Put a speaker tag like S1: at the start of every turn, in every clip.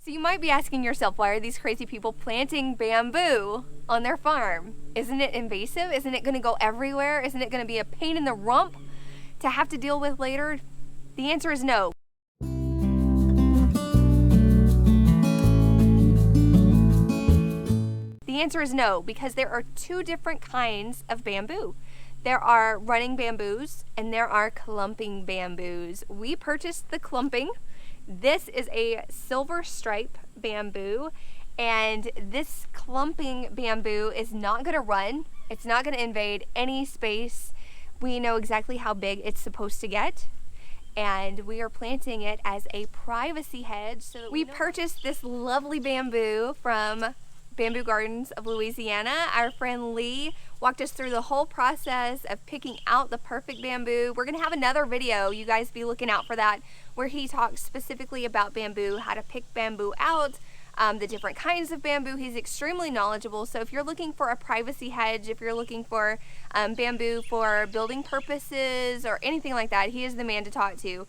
S1: So you might be asking yourself, why are these crazy people planting bamboo on their farm? Isn't it invasive? Isn't it going to go everywhere? Isn't it going to be a pain in the rump to have to deal with later? The answer is no. The answer is no, because there are two different kinds of bamboo. There are running bamboos and there are clumping bamboos. We purchased the clumping. This is a silver stripe bamboo, and this clumping bamboo is not going to run. It's not going to invade any space. We know exactly how big it's supposed to get, and we are planting it as a privacy hedge. So that we purchased this lovely bamboo from Bamboo Gardens of Louisiana. Our friend Lee walked us through the whole process of picking out the perfect bamboo. We're gonna have another video, you guys be looking out for that, where he talks specifically about bamboo, how to pick bamboo out, the different kinds of bamboo. He's extremely knowledgeable. So if you're looking for a privacy hedge, if you're looking for bamboo for building purposes or anything like that, he is the man to talk to.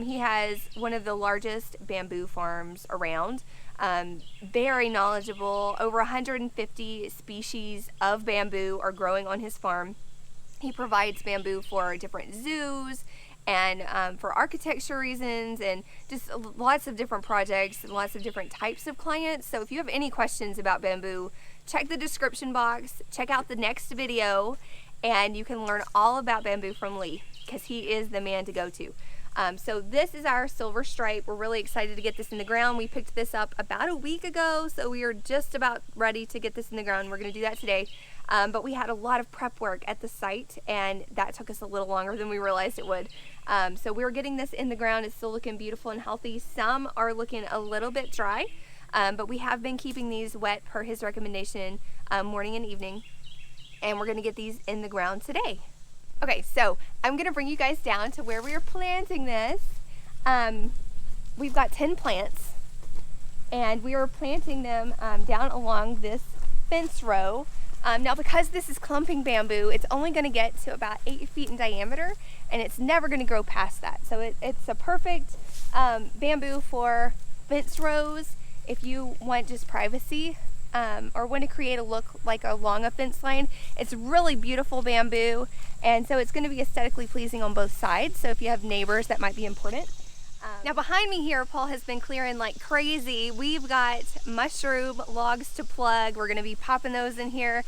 S1: He has one of the largest bamboo farms around. Very knowledgeable. Over 150 species of bamboo are growing on his farm. He provides bamboo for different zoos and for architecture reasons, and just lots of different projects and lots of different types of clients. So if you have any questions about bamboo, check the description box, check out the next video, and you can learn all about bamboo from Lee, because he is the man to go to. So this is our silver stripe. We're really excited to get this in the ground. We picked this up about a week ago, so we are just about ready to get this in the ground. We're going to do that today. But we had a lot of prep work at the site, and that took us a little longer than we realized it would. So we're getting this in the ground. It's still looking beautiful and healthy. Some are looking a little bit dry, but we have been keeping these wet per his recommendation, morning and evening. And we're going to get these in the ground today. Okay, so I'm going to bring you guys down to where we are planting this. We've got 10 plants, and we are planting them down along this fence row. Now, because this is clumping bamboo, it's only going to get to about 8 feet in diameter, and it's never going to grow past that. So it's a perfect bamboo for fence rows if you want just privacy. Or want to create a look like along a fence line. It's really beautiful bamboo, and so it's going to be aesthetically pleasing on both sides. So if you have neighbors, that might be important. Now behind me here, Paul has been clearing like crazy. We've got mushroom logs to plug. We're going to be popping those in here.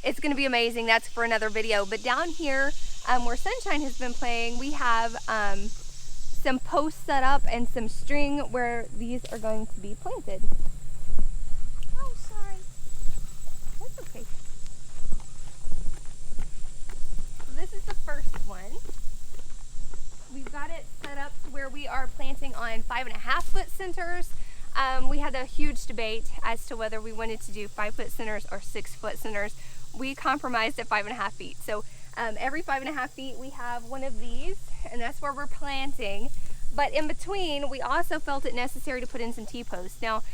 S1: It's going to be amazing. That's for another video. But down here where Sunshine has been playing, we have some posts set up and some string where these are going to be planted. Okay. So this is the first one. We've got it set up to where we are planting on 5.5-foot centers. We had a huge debate as to whether we wanted to do 5-foot centers or 6-foot centers. We compromised at 5.5 feet. So every 5.5 feet we have one of these, and that's where we're planting. But in between, we also felt it necessary to put in some T-posts. Now,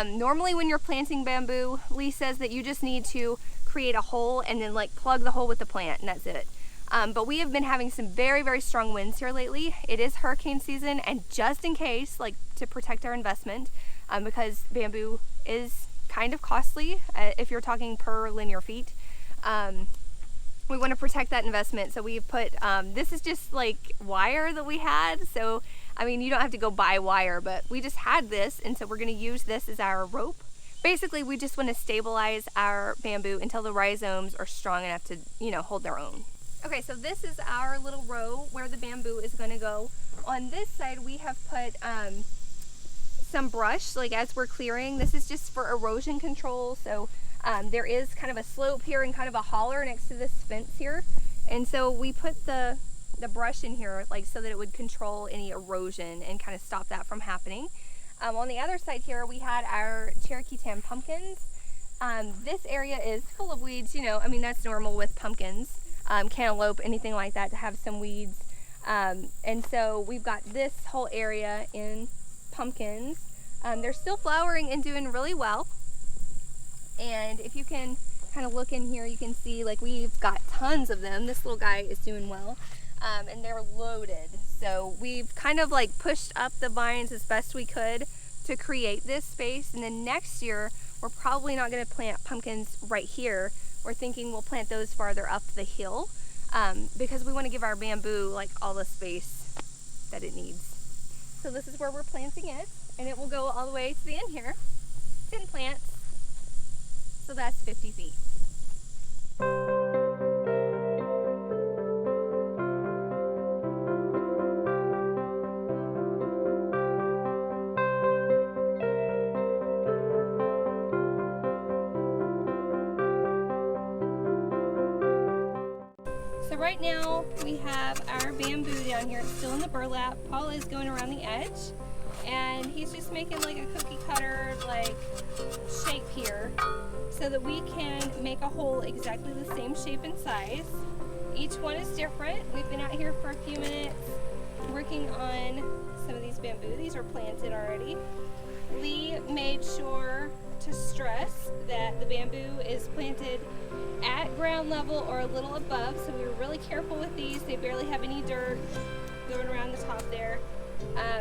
S1: normally when you're planting bamboo, Lee says that you just need to create a hole and then like plug the hole with the plant, and that's it. But we have been having some very, very strong winds here lately. It is hurricane season, and just in case, like to protect our investment, because bamboo is kind of costly if you're talking per linear feet. We want to protect that investment, so we've put, this is just like wire that we had. So, I mean, you don't have to go buy wire, but we just had this, and so we're going to use this as our rope. Basically, we just want to stabilize our bamboo until the rhizomes are strong enough to, you know, hold their own. Okay, so this is our little row where the bamboo is going to go. On this side, we have put some brush, like as we're clearing. This is just for erosion control, so there is kind of a slope here and kind of a holler next to this fence here, and so we put the brush in here like so that it would control any erosion and kind of stop that from happening. On the other side here, we had our Cherokee Tam pumpkins. This area is full of weeds, you know, I mean that's normal with pumpkins, cantaloupe, anything like that, to have some weeds. And so we've got this whole area in pumpkins. They're still flowering and doing really well. And if you can kind of look in here, you can see like we've got tons of them. This little guy is doing well, and they're loaded. So we've kind of like pushed up the vines as best we could to create this space. And then next year, we're probably not going to plant pumpkins right here. We're thinking we'll plant those farther up the hill because we want to give our bamboo like all the space that it needs. So this is where we're planting it, and it will go all the way to the end here. 10 plants, so that's 50 feet. So right now we have our bamboo down here. It's still in the burlap. Paul is going around the edge, and he's just making like a cookie cutter like shape here so that we can make a hole exactly the same shape and size. Each one is different. We've been out here for a few minutes working on some of these bamboo. These are planted already. Lee made sure to stress that the bamboo is planted at ground level or a little above, so we were really careful with these. They barely have any dirt going around the top there.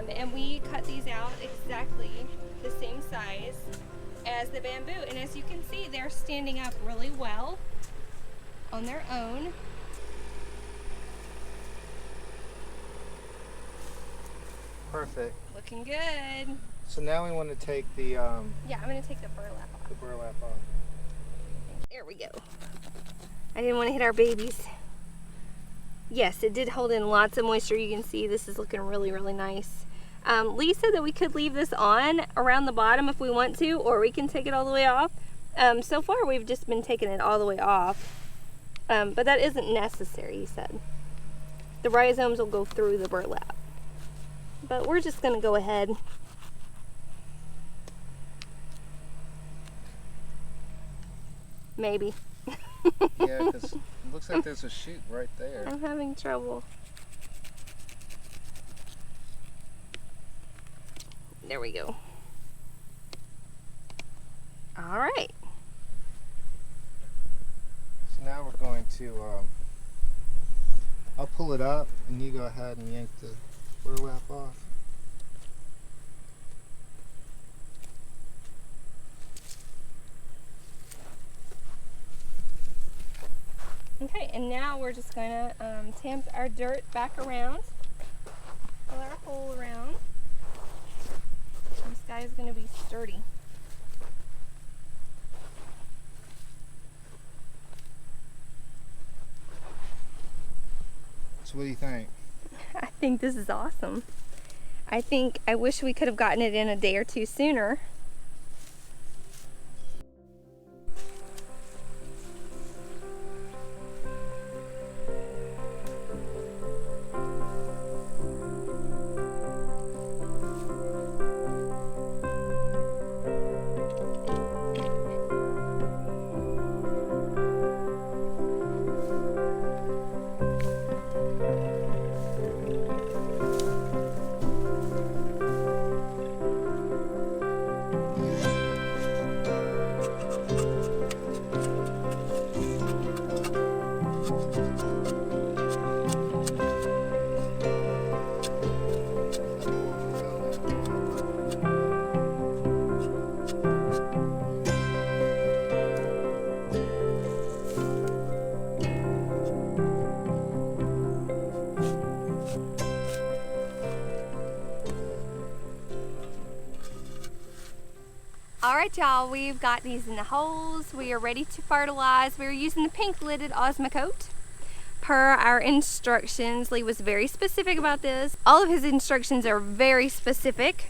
S1: And we cut these out exactly the same size as the bamboo. And as you can see, they're standing up really well on their own.
S2: Perfect.
S1: Looking good.
S2: So now we want to take the
S1: Yeah, I'm gonna take the burlap off.
S2: the burlap off.
S1: There we go. I didn't want to hit our babies. Yes, it did hold in lots of moisture. You can see this is looking really, really nice. Lee said that we could leave this on around the bottom if we want to, or we can take it all the way off. So far we've just been taking it all the way off, but that isn't necessary, he said. The rhizomes will go through the burlap. But we're just gonna go ahead. Maybe.
S2: Yeah, because it looks like there's a shoot right there.
S1: I'm having trouble. There we go. All right.
S2: So now we're going to, I'll pull it up and you go ahead and yank the burlap off.
S1: Okay, and now we're just going to tamp our dirt back around, fill our hole around. This guy is going to be sturdy.
S2: So what do you think?
S1: I think this is awesome. I wish we could have gotten it in a day or two sooner. Alright y'all, we've got these in the holes. We are ready to fertilize. We're using the pink lidded Osmocote. Per our instructions, Lee was very specific about this. All of his instructions are very specific.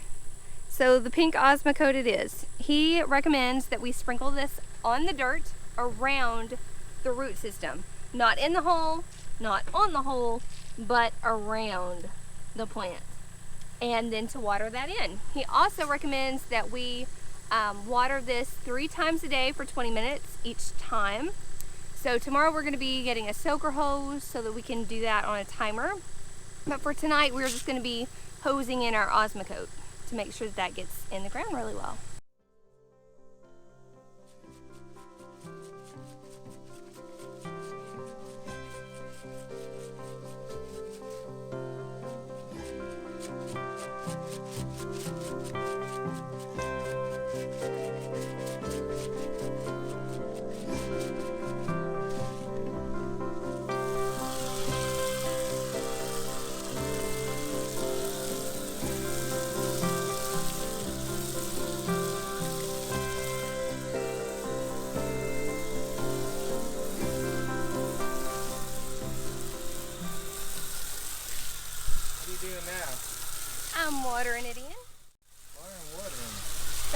S1: So the pink Osmocote it is. He recommends that we sprinkle this on the dirt around the root system. Not in the hole, not on the hole, but around the plant. And then to water that in. He also recommends that we water this 3 times a day for 20 minutes each time. So tomorrow we're going to be getting a soaker hose so that we can do that on a timer. But for tonight we're just going to be hosing in our Osmocote to make sure that that gets in the ground really well.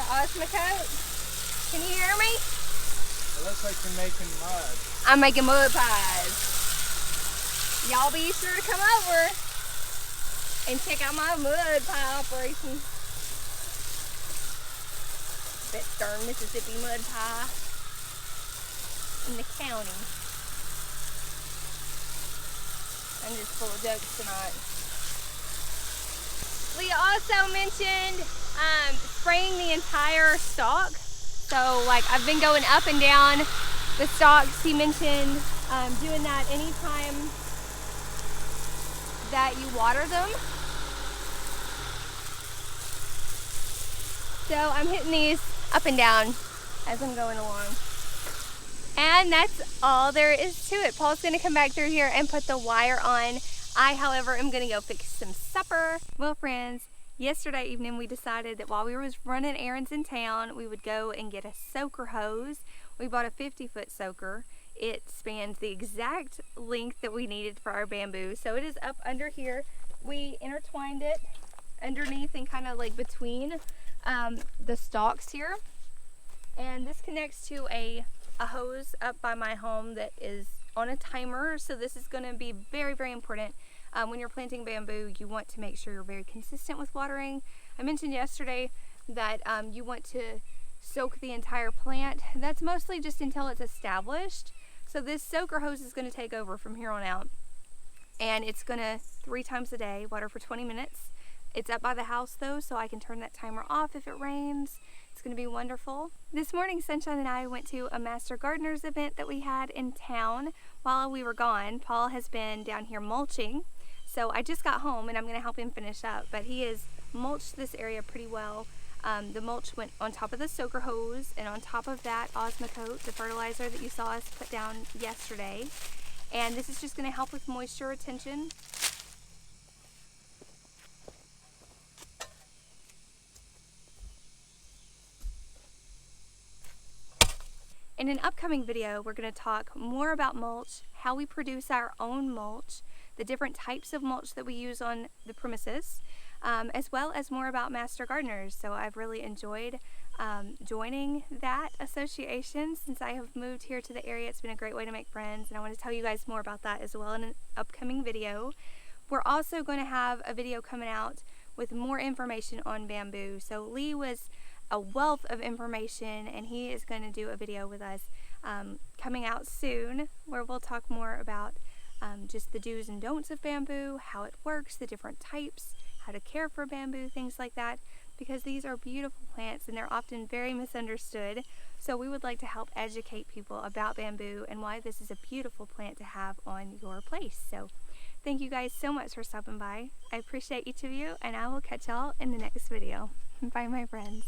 S1: the osmocote. Can you hear me?
S2: It looks like you're making mud.
S1: I'm making mud pies. Y'all be sure to come over and check out my mud pie operation. That darn Mississippi mud pie in the county. I'm just full of jokes tonight. We also mentioned spraying the entire stalk. So like I've been going up and down the stalks. He mentioned doing that anytime that you water them. So I'm hitting these up and down as I'm going along. And that's all there is to it. Paul's gonna come back through here and put the wire on. I, however, am gonna go fix some supper. Well, friends, yesterday evening we decided that while we were running errands in town, we would go and get a soaker hose. We bought a 50-foot soaker. It spans the exact length that we needed for our bamboo. So it is up under here. We intertwined it underneath and kind of like between the stalks here. And this connects to a hose up by my home that is on a timer. So this is going to be very, very important. When you're planting bamboo, you want to make sure you're very consistent with watering. I mentioned yesterday that you want to soak the entire plant. That's mostly just until it's established. So this soaker hose is going to take over from here on out. And it's going to 3 times a day water for 20 minutes. It's up by the house though, so I can turn that timer off if it rains. It's going to be wonderful. This morning, Sunshine and I went to a Master Gardeners event that we had in town. While we were gone, Paul has been down here mulching. So I just got home and I'm going to help him finish up, but he has mulched this area pretty well. The mulch went on top of the soaker hose, and on top of that osmocote, the fertilizer that you saw us put down yesterday. And this is just going to help with moisture retention. In an upcoming video, we're going to talk more about mulch, how we produce our own mulch, the different types of mulch that we use on the premises, as well as more about Master Gardeners. So I've really enjoyed joining that association since I have moved here to the area. It's been a great way to make friends, and I want to tell you guys more about that as well in an upcoming video. We're also going to have a video coming out with more information on bamboo. So Lee was a wealth of information, and he is going to do a video with us coming out soon where we'll talk more about just the do's and don'ts of bamboo, how it works, the different types, how to care for bamboo, things like that, because these are beautiful plants and they're often very misunderstood. So we would like to help educate people about bamboo and why this is a beautiful plant to have on your place. So thank you guys so much for stopping by. I appreciate each of you, and I will catch y'all in the next video. Bye, my friends.